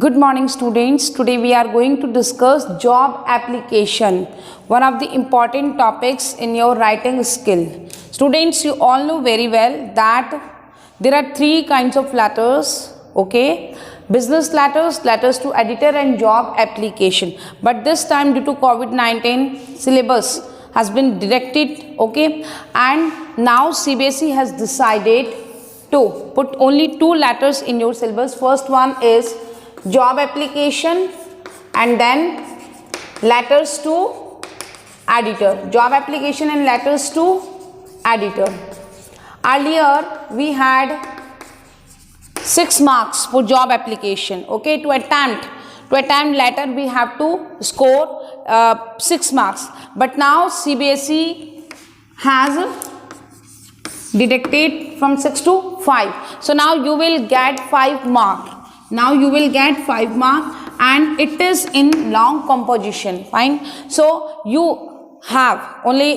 Good morning students. Today we are going to discuss job application, one of the important topics in your writing skill. Students, you all know very well that there are three kinds of letters, okay? Business letters, letters to editor and job application. But this time due to COVID-19 syllabus has been directed, okay? And now CBSE has decided to put only two letters in your syllabus. First one is job application and then letters to editor. Job application and letters to editor. Earlier we had 6 marks for job application. Okay, to attempt letter we have to score 6 marks. But now CBSE has deducted from 6 to 5. So now you will get 5 mark. Now you will get 5 mark and it is in long composition. Fine. So you have only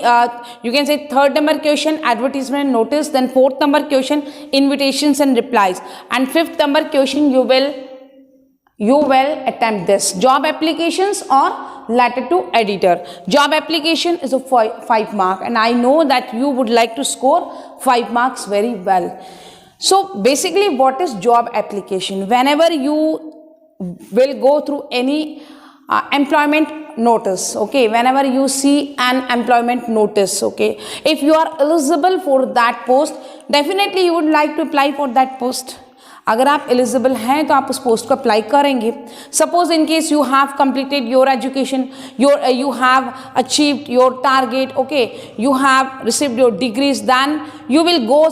you can say third number question advertisement notice, then fourth number question invitations and replies, and fifth number question you will attempt this job applications or letter to editor. Job application is a 5 mark and I know that you would like to score 5 marks very well. So basically what is job application? Whenever you will go through any employment notice, okay, whenever you see an employment notice, okay, if you are eligible for that post, definitely you would like to apply for that post. अगर आप eligible हैं तो आप उस post को apply करेंगे. Suppose in case you have completed your education, you have achieved your target, okay, you have received your degrees, then you will go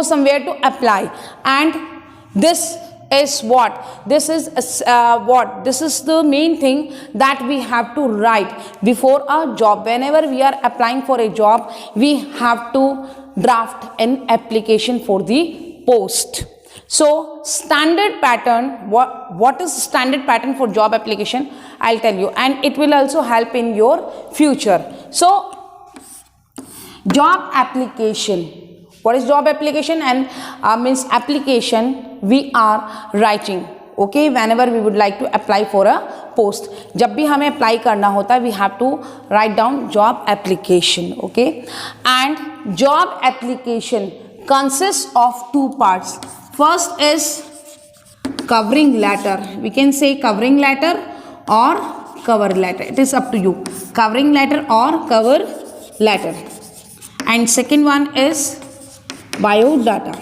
somewhere to apply. And this is what? This is the main thing that we have to write before a job. Whenever we are applying for a job, we have to draft an application for the post. So standard pattern, what is standard pattern for job application? I'll tell you, and it will also help in your future. So job application, what is job application? And means application we are writing, okay, whenever we would like to apply for a post. जब भी हमें apply करना होता है we have to write down job application, okay. And job application consists of two parts. First is covering letter. We can say covering letter or cover letter. It is up to you. Covering letter or cover letter. And second one is biodata.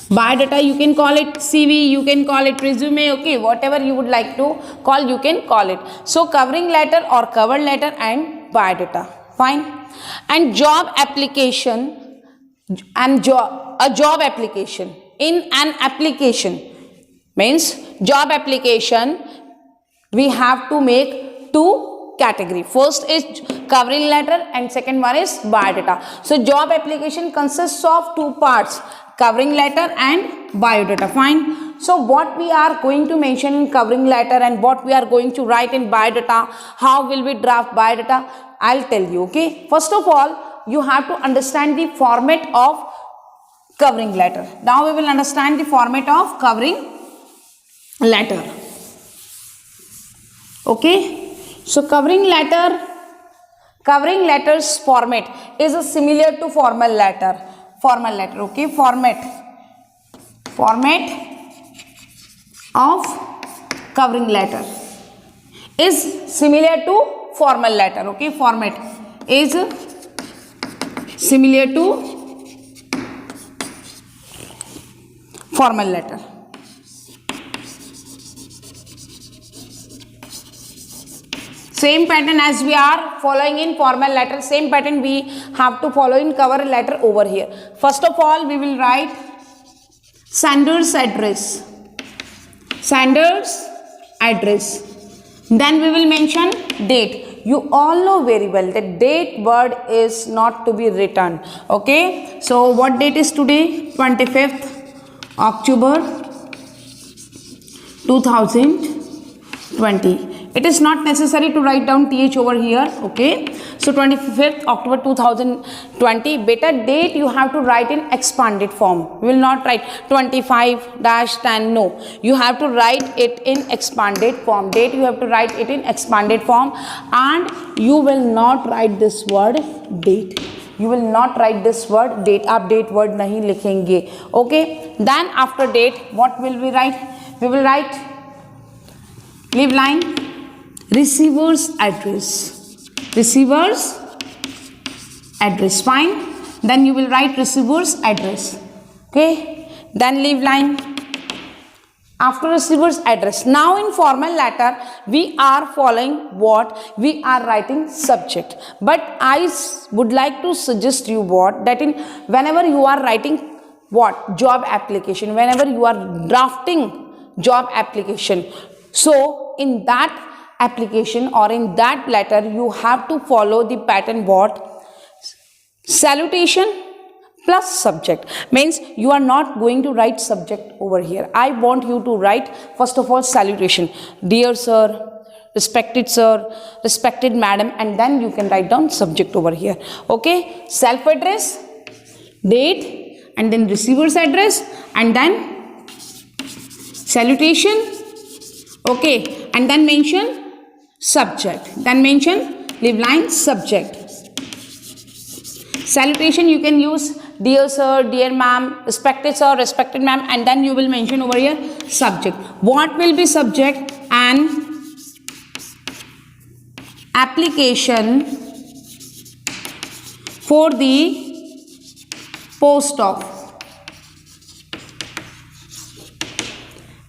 Biodata, you can call it CV, you can call it resume, okay, whatever you would like to call, you can call it. So covering letter or cover letter and biodata. Fine. And job application and a job application. In an application means job application we have to make two category. First is covering letter and second one is biodata. So job application consists of two parts, covering letter and biodata. Fine. So what we are going to mention in covering letter and what we are going to write in biodata, how will we draft biodata, I'll tell you, okay. First of all, you have to understand the format of covering letter. Now we will understand the format of covering letter, okay. So covering letters format is similar to formal letter, okay. Format of covering letter is similar to formal letter, okay. Format is similar to formal letter. Same pattern as we are following in formal letter, same pattern we have to follow in cover letter over here. First of all, we will write sender's address. Then we will mention date. You all know very well that date word is not to be written, okay. So what date is today? 25th October 2020. It is not necessary to write down th over here. Okay, so 25th October 2020. Better date you have to write in expanded form. You will not write 25-10. No, you have to write it in expanded form. Date you have to write it in expanded form, and you will not write this word date. You will not write this word date. आप date word नहीं लिखेंगे. Okay, then after date what will we write? We will write, leave line, receiver's address. Receiver's address. Fine. Then you will write receiver's address. Okay, then leave line. After receiver's address, now in formal letter we are following what? We are writing subject. But I would like to suggest you what, that in whenever you are writing what? Job application, whenever you are drafting job application, so in that application or in that letter you have to follow the pattern what? Salutation plus subject. Means you are not going to write subject over here. I want you to write first of all salutation. Dear sir, respected sir, respected madam, and then you can write down subject over here. Okay, self address, date, and then receiver's address, and then salutation. Okay, and then mention subject, then mention, leave line, subject. Salutation you can use dear sir, dear ma'am, respected sir, respected ma'am, and then you will mention over here subject. What will be subject? An application for the post of.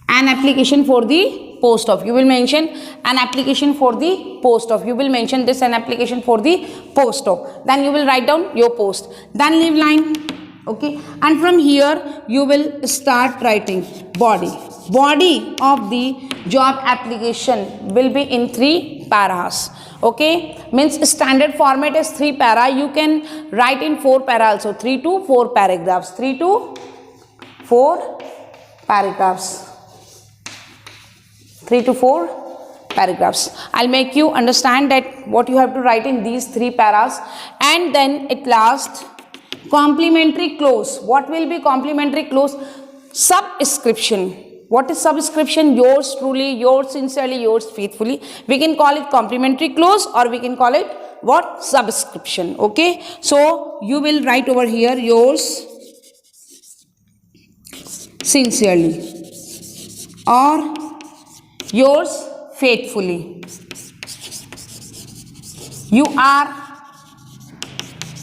An application for the post of. You will mention an application for the post of. You will mention this, an application for the post of. Then you will write down your post. Then leave line. Okay, and from here you will start writing body. Body of the job application will be in 3 paras. Okay, means standard format is 3 para. You can write in 4 para also. 3 to 4 paragraphs. 3 to 4 paragraphs. 3 to 4 paragraphs. I'll make you understand that what you have to write in these 3 paras. And then at last, complementary clause. What will be complementary clause? Subscription. What is subscription? Yours truly, yours sincerely, yours faithfully. We can call it complementary clause, or we can call it what? Subscription. Okay, so you will write over here yours sincerely or yours faithfully. You are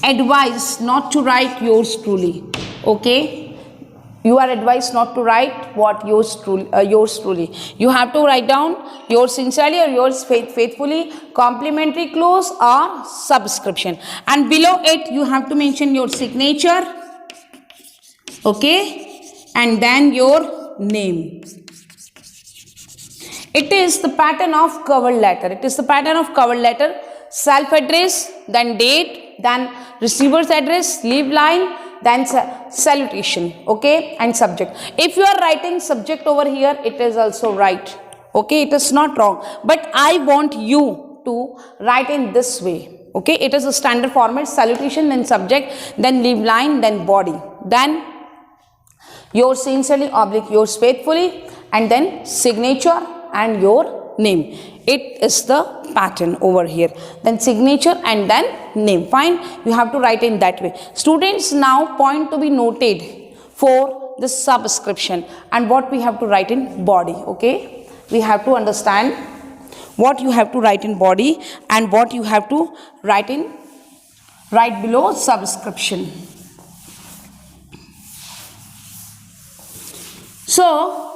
advised not to write yours truly. Okay, you are advised not to write what? Yours truly. You have to write down yours sincerely or yours faithfully, complementary clause or subscription, and below it you have to mention your signature. Okay, and then your name. It is the pattern of cover letter. It is the pattern of cover letter. Self address, then date, then receiver's address, leave line, then salutation. Okay, and subject. If you are writing subject over here, it is also right. Okay, it is not wrong, but I want you to write in this way. Okay, it is a standard format: salutation, then subject, then leave line, then body, then yours sincerely oblique yours faithfully, and then signature and your name. It is the pattern over here. Then signature and then name. Fine, you have to write in that way. Students, now point to be noted for the subscription and what we have to write in body. Okay, we have to understand what you have to write in body and what you have to write in right below subscription. So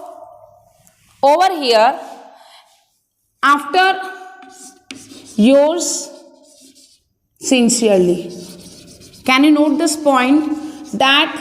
over here, after yours sincerely, can you note this point that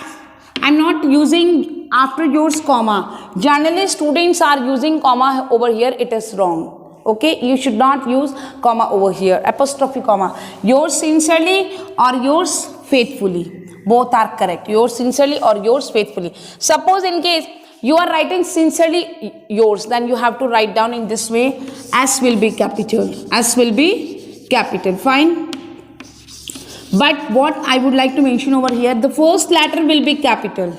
I am not using after yours comma. Generally students are using comma over here. It is wrong. Okay, you should not use comma over here, apostrophe comma. Yours sincerely or yours faithfully, both are correct. Yours sincerely or yours faithfully. Suppose in case you are writing sincerely yours, then you have to write down in this way. S will be capital. S will be capital. Fine. But what I would like to mention over here, the first letter will be capital.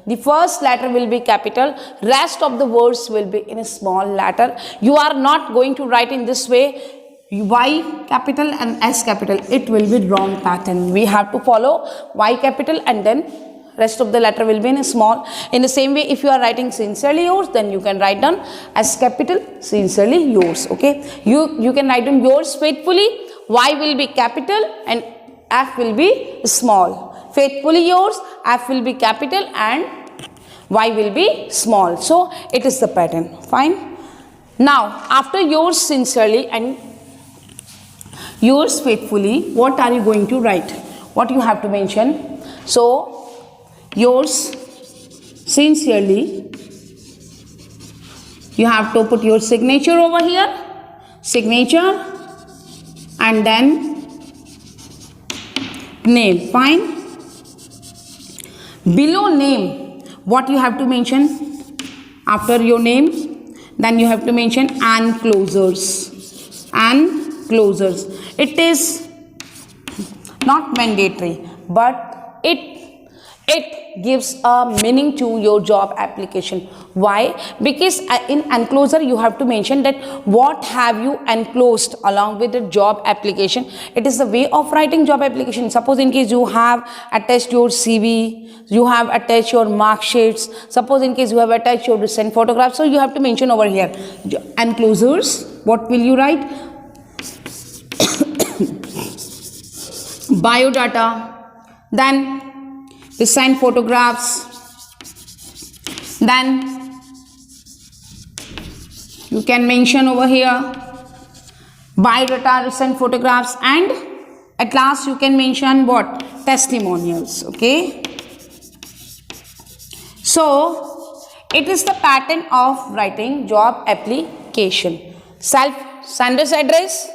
The first letter will be capital. Rest of the words will be in a small letter. You are not going to write in this way. Y capital and S capital. It will be wrong pattern. We have to follow Y capital and then rest of the letter will be in a small. In the same way, if you are writing sincerely yours, then you can write down S capital, sincerely yours. Okay. You can write down yours faithfully. Y will be capital and F will be small. Faithfully yours, F will be capital and Y will be small. So it is the pattern. Fine. Now after yours sincerely and yours faithfully, what are you going to write? What you have to mention? So yours sincerely, you have to put your signature over here, signature, and then name. Fine. Below name, what you have to mention? After your name, then you have to mention and closers. And closers. It is not mandatory, but it gives a meaning to your job application. Why? Because in enclosure you have to mention that what have you enclosed along with the job application. It is the way of writing job application. Suppose in case you have attached your CV, you have attached your mark sheets, suppose in case you have attached your recent photographs, so you have to mention over here enclosures. What will you write? Biodata, then recent photographs, then you can mention over here biodata, recent photographs, and at last you can mention what? Testimonials. Okay. So it is the pattern of writing job application. Self, sender's address,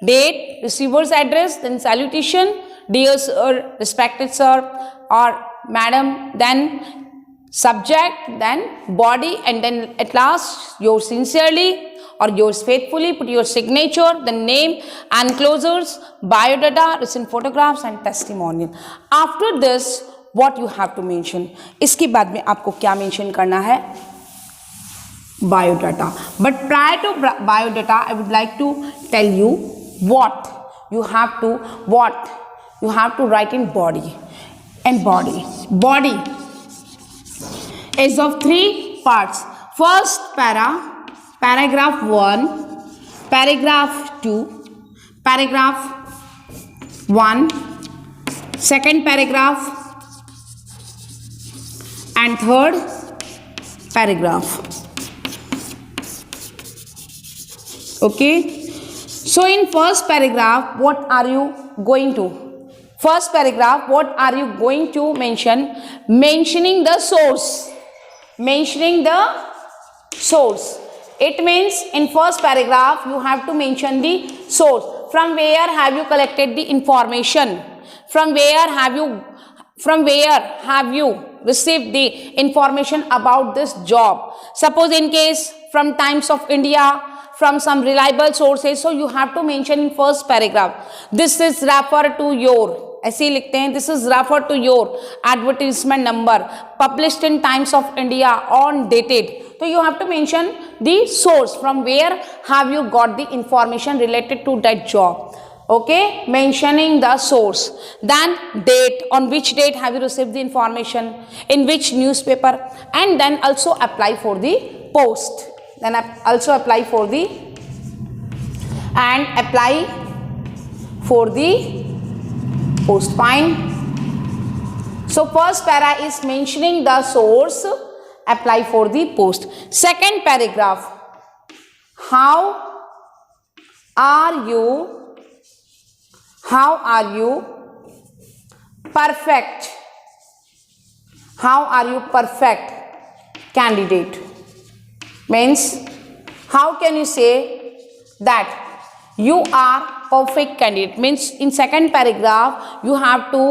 date, receiver's address, then salutation, dear sir, respected sir or madam, then subject, then body, and then at last yours sincerely or yours faithfully, put your signature, the name, enclosures, biodata, recent photographs and testimonial. After this, what you have to mention? इसके बाद में आपको क्या mention करना है? Biodata. But prior to biodata, I would like to tell you what you have to write in body. And body is of 3 parts. First paragraph 1, paragraph 2, paragraph 1, second paragraph and third paragraph. Okay. So in first paragraph, what are you going to? First paragraph, what are you going to mention? Mentioning the source. Mentioning the source. It means in first paragraph, you have to mention the source. From where have you collected the information? From where have you received the information about this job? Suppose in case from Times of India, from some reliable sources, so you have to mention in first paragraph. This is referred to your, ऐसे ही लिखते हैं, this is referred to your advertisement number published in Times of India on dated. So you have to mention the source, from where have you got the information related to that job. Okay, mentioning the source. Then date, on which date have you received the information, in which newspaper, and then also apply for the post. Then also apply for the post. Fine. So first para is mentioning the source, apply for the post. Second paragraph, how are you perfect candidate? Means how can you say that you are perfect candidate. Means in second paragraph you have to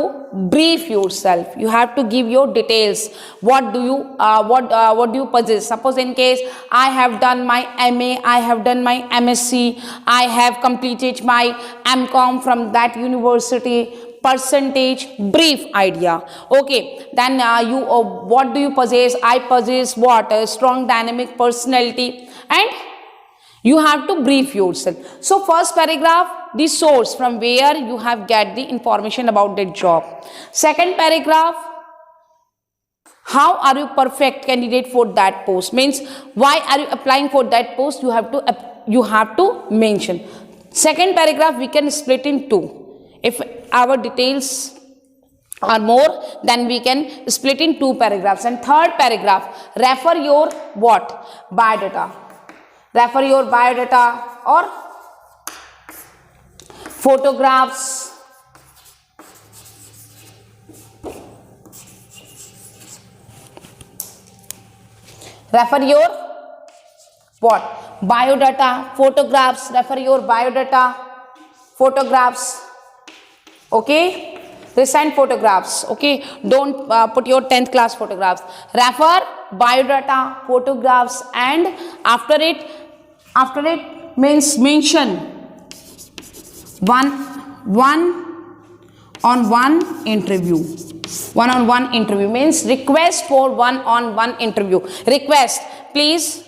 brief yourself, you have to give your details. What do you possess? Suppose in case I have done my MA, I have done my MSc, I have completed my MCom from that university, percentage, brief idea. Okay, then what do you possess? I possess what? A strong dynamic personality, and you have to brief yourself. So first paragraph, the source from where you have get the information about that job. Second paragraph, how are you perfect candidate for that post? Means why are you applying for that post? You have to mention. Second paragraph we can split in two. If our details are more, then we can split in two paragraphs. And third paragraph, refer your what? Biodata. Refer your biodata or photographs, refer your what? Biodata, photographs, refer your biodata, photographs. Okay, recent photographs. Okay, don't put your 10th class photographs. Refer biodata, photographs, and after it means mention one-on-one interview. One-on-one interview means request for one-on-one interview. Request, please,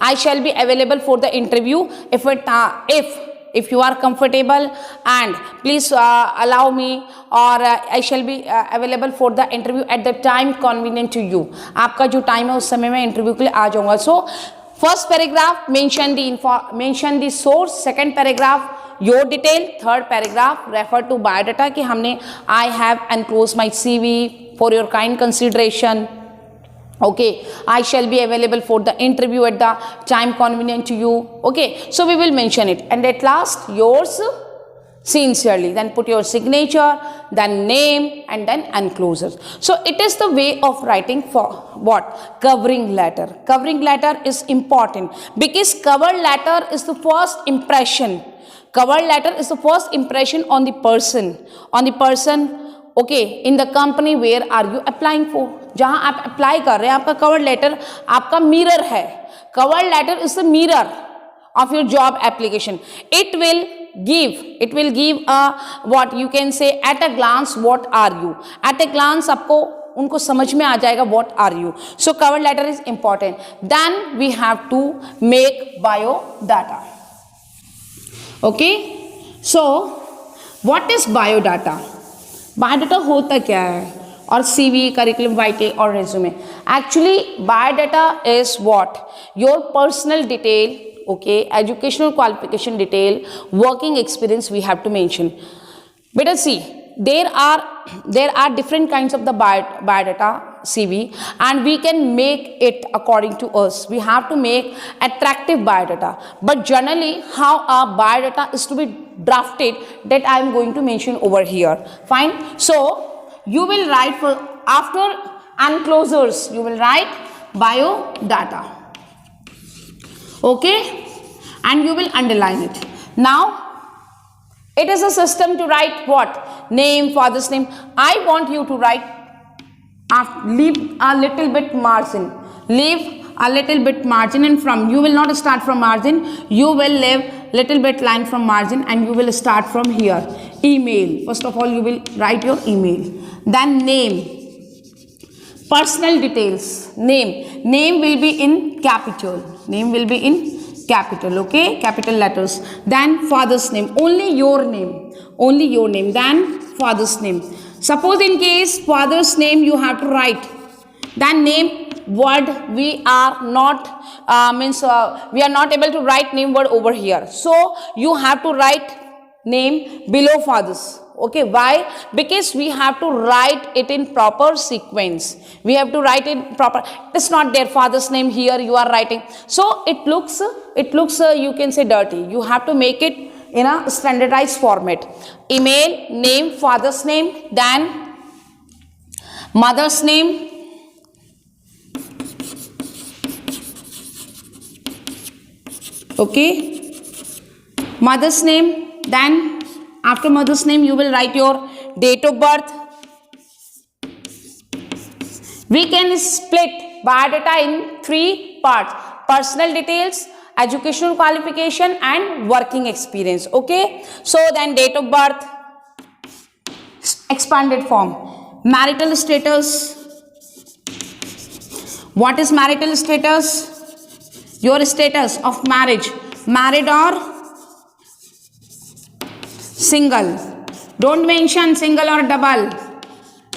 I shall be available for the interview if you are comfortable, and please allow me, or I shall be available for the interview at the time convenient to you. आपका जो time है उस समय मैं interview के लिए आ जाऊंगा. So first paragraph mention the source. Second paragraph your detail. Third paragraph refer to biodata कि हमने I have enclosed my CV for your kind consideration. Okay, I shall be available for the interview at the time convenient to you. Okay, so we will mention it. And at last, yours sincerely. Then put your signature, then name, and then enclosure. So it is the way of writing for what? Covering letter. Covering letter is important because cover letter is the first impression. Cover letter is the first impression on the person. Okay, in the company where are you applying for? जहाँ आप apply कर रहे हैं आपका cover letter आपका mirror है. Cover letter is the mirror of your job application. It will give what you can say at a glance what are you. At a glance आपको उनको समझ में आ जाएगा what are you. So cover letter is important. Then we have to make bio data. Okay, so what is biodata? Biodata होता क्या है? और CV, curriculum vitae और resume. Actually, biodata is what? Your personal detail, okay, educational qualification detail, working experience we have to mention. Better see, there are different kinds of the biodata CV, and we can make it according to us. We have to make attractive biodata. But generally, how our biodata is to be drafted, that I am going to mention over here. Fine. So you will write for after enclosures. You will write biodata. Okay, and you will underline it. Now it is a system to write what? Name, father's name. I want you to write. Leave a little bit margin. Leave a little bit margin, and from you will not start from margin. You will leave little bit line from margin, and you will start from here. Email. First of all, you will write your email. Then name. Personal details. Name will be in capital. Name will be in capital. Okay, capital letters. Then father's name. Only your name. Only your name. Then father's name. Suppose in case father's name you have to write. Then name word we are not we are not able to write name word over here. So you have to write name below father's. Okay, why? Because we have to write it in proper sequence. We have to write it proper. It's not their father's name here you are writing. So it looks you can say dirty. You have to make it in a standardized format. Email, name, father's name, then mother's name, okay, mother's name, Then after mother's name, you will write your date of birth. We can split biodata in 3 parts: personal details, educational qualification, and working experience. Okay. So then date of birth, expanded form. Marital status. What is marital status? Your status of marriage, married or single. Don't mention single or double.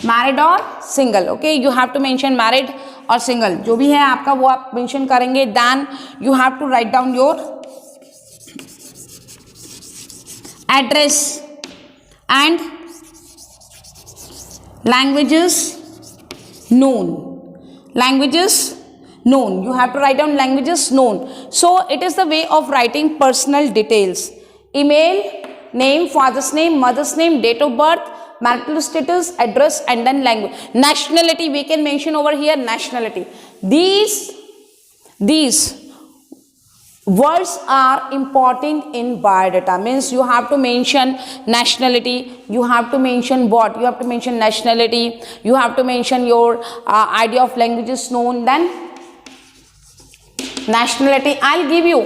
Married or single. Okay, you have to mention married or single. जो भी है आपका वो आप mention करेंगे. Then you have to write down your address and languages known. Languages known. You have to write down languages known. So it is the way of writing personal details. Email, name, father's name, mother's name, date of birth, marital status, address, and then language. Nationality, we can mention over here nationality. These words are important in biodata. Means you have to mention nationality, you have to mention what? You have to mention nationality, you have to mention your idea of languages known, then nationality. I'll give you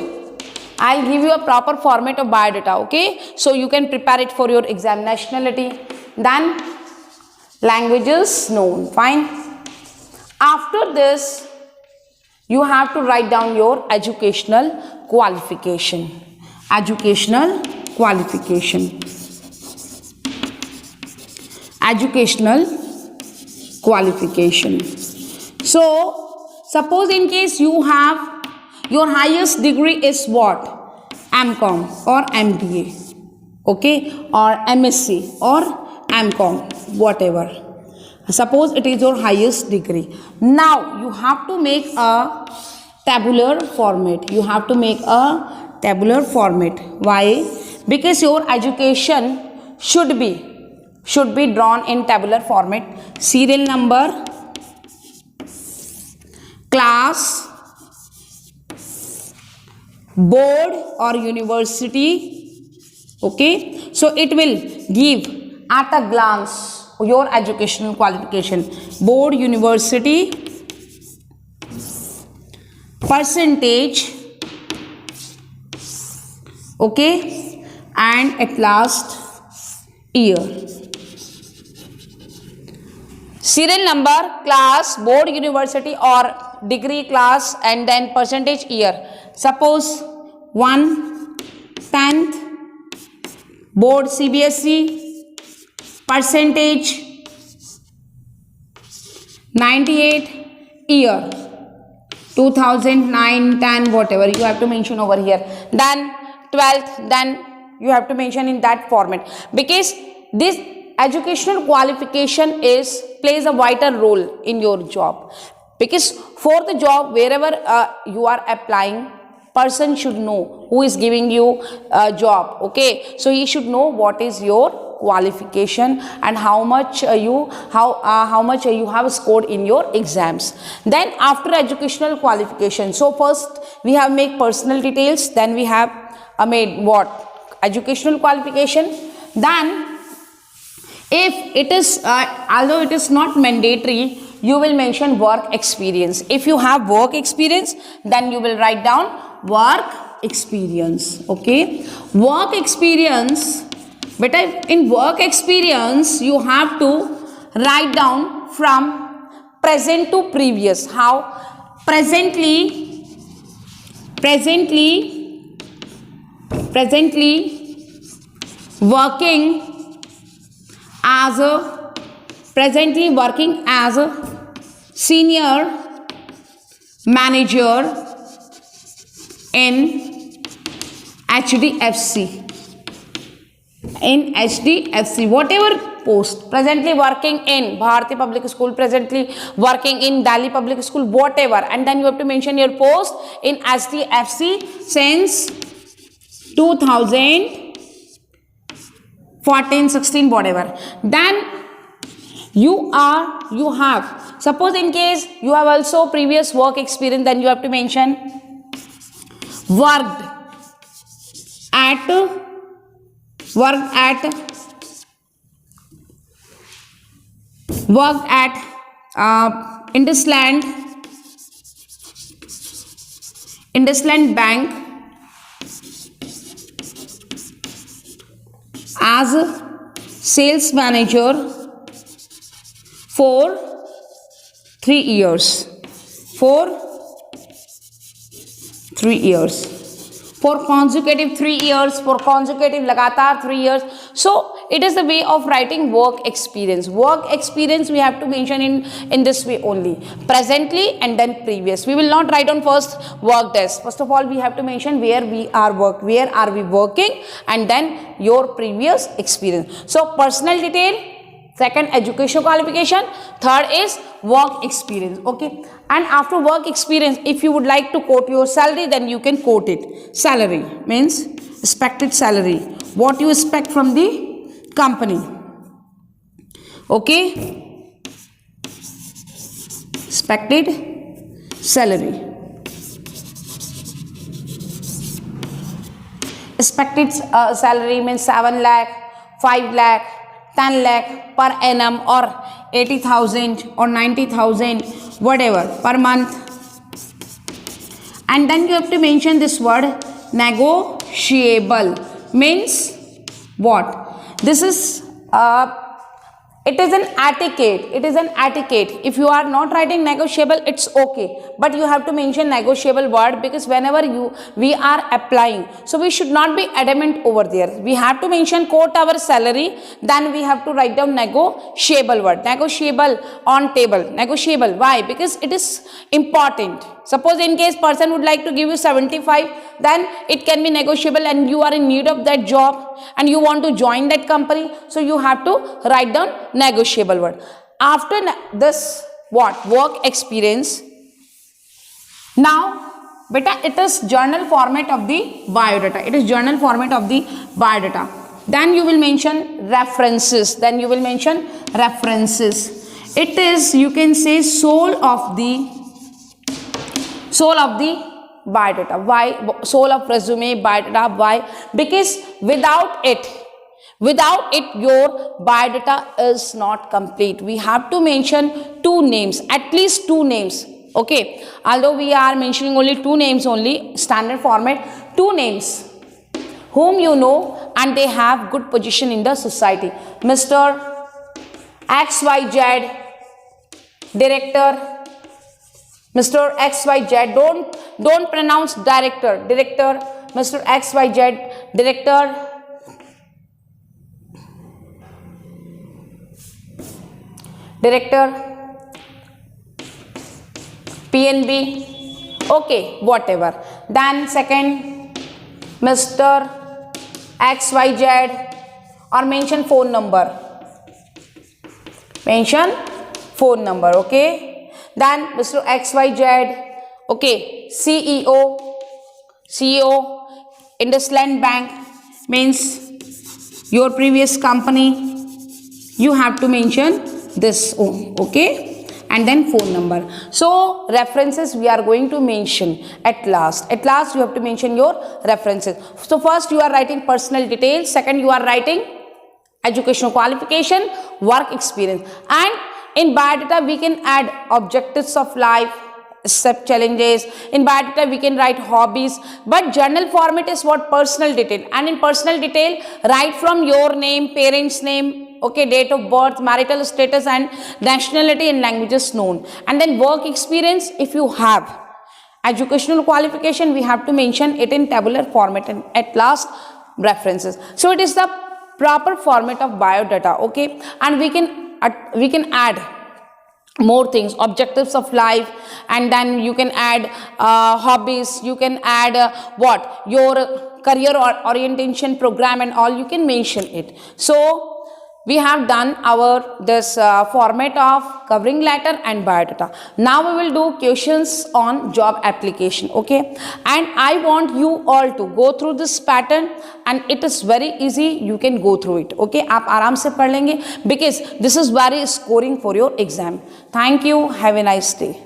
a proper format of biodata. Okay, so you can prepare it for your exam. Nationality, then languages known. Fine. After this, you have to write down your educational qualification. Educational qualification. Educational qualification. So suppose in case you have your highest degree is what? MCom or MBA, okay, or MSc or MCom, whatever. Suppose it is your highest degree. Now you have to make a tabular format. You have to make a tabular format. Why? Because your education should be drawn in tabular format. Serial number, class, board or university. Okay, so it will give at a glance your educational qualification. Board, university, percentage, okay, and at last year. Serial number, class, board, university or degree, class, and then percentage, year. Suppose 1 10th, board CBSE, percentage 98, year 2009, 10, whatever you have to mention over here. Then 12th, then you have to mention in that format, because this educational qualification plays a vital role in your job. Because for the job wherever you are applying, person should know who is giving you a job. Okay, so he should know what is your qualification and how much you have scored in your exams. Then after educational qualification, so first we have made personal details, then we have made what? Educational qualification. Then if it is although it is not mandatory, you will mention work experience. If you have work experience, then you will write down work experience. Okay, work experience. But in work experience, you have to write down from present to previous. How? Presently working as a senior manager in HDFC. In HDFC, whatever post, presently working in Bharati Public School, presently working in Delhi Public School, whatever, and then you have to mention your post in HDFC since 2014, 16, whatever. Then you have, suppose in case you have also previous work experience, then you have to mention worked at worked at Indusland Bank as a sales manager for 3 years. For 3 years. For consecutive 3 years, for consecutive लगातार 3 years. So it is the way of writing work experience. Work experience we have to mention in this way only. Presently and then previous. We will not write on first work days. First of all, we have to mention where are we working, and then your previous experience. So personal detail, second education qualification, third is work experience. Okay, and after work experience, if you would like to quote your salary, then you can quote it. Salary means expected salary, what you expect from the company. Okay, expected salary. Expected salary means 7 lakh, 5 lakh, 10 lakh per annum, or 80,000 or 90,000, whatever, per month. And then you have to mention this word negotiable. Means what? This is it is an etiquette. It is an etiquette. If you are not writing negotiable, it's okay, but you have to mention negotiable word, because whenever we are applying, so we should not be adamant over there. We have to mention quote our salary, then we have to write down negotiable word. Negotiable on table. Negotiable. Why? Because it is important. Suppose in case person would like to give you 75, then it can be negotiable, and you are in need of that job and you want to join that company, so you have to write down negotiable word. After this, what? Work experience. Now beta, it is journal format of the biodata. It is journal format of the biodata. Then you will mention references. Then you will mention references. It is, you can say, soul of the biodata. Why soul of resume, biodata? Why? Because without it your biodata is not complete. We have to mention 2 names, at least 2 names. Okay, although we are mentioning only 2 names only, standard format, 2 names whom you know and they have good position in the society. Mr. XYZ director, Mr. XYZ, don't pronounce director, Mr. XYZ director, PNB, okay, whatever. Then second, Mr. XYZ, or mention phone number, okay. Then Mr. XYZ, okay, CEO, Indusland Bank, means your previous company. You have to mention this, okay, and then phone number. So references we are going to mention at last. At last you have to mention your references. So first you are writing personal details, second you are writing educational qualification, work experience, and in biodata we can add objectives of life, accept challenges. In biodata we can write hobbies, but journal format is what? Personal detail. And in personal detail, write from your name, parents name, okay, date of birth, marital status, and nationality and languages known. And then work experience, if you have educational qualification, we have to mention it in tabular format, and at last references. So it is the proper format of biodata, okay. And we can add more things, objectives of life, and then you can add hobbies, you can add what? Your career or orientation program and all, you can mention it. So we have done our this format of covering letter and biodata. Now we will do questions on job application, okay. And I want you all to go through this pattern, and it is very easy, you can go through it, okay. आप आराम से पढ़ लेंगे, because this is very scoring for your exam. Thank you, have a nice day.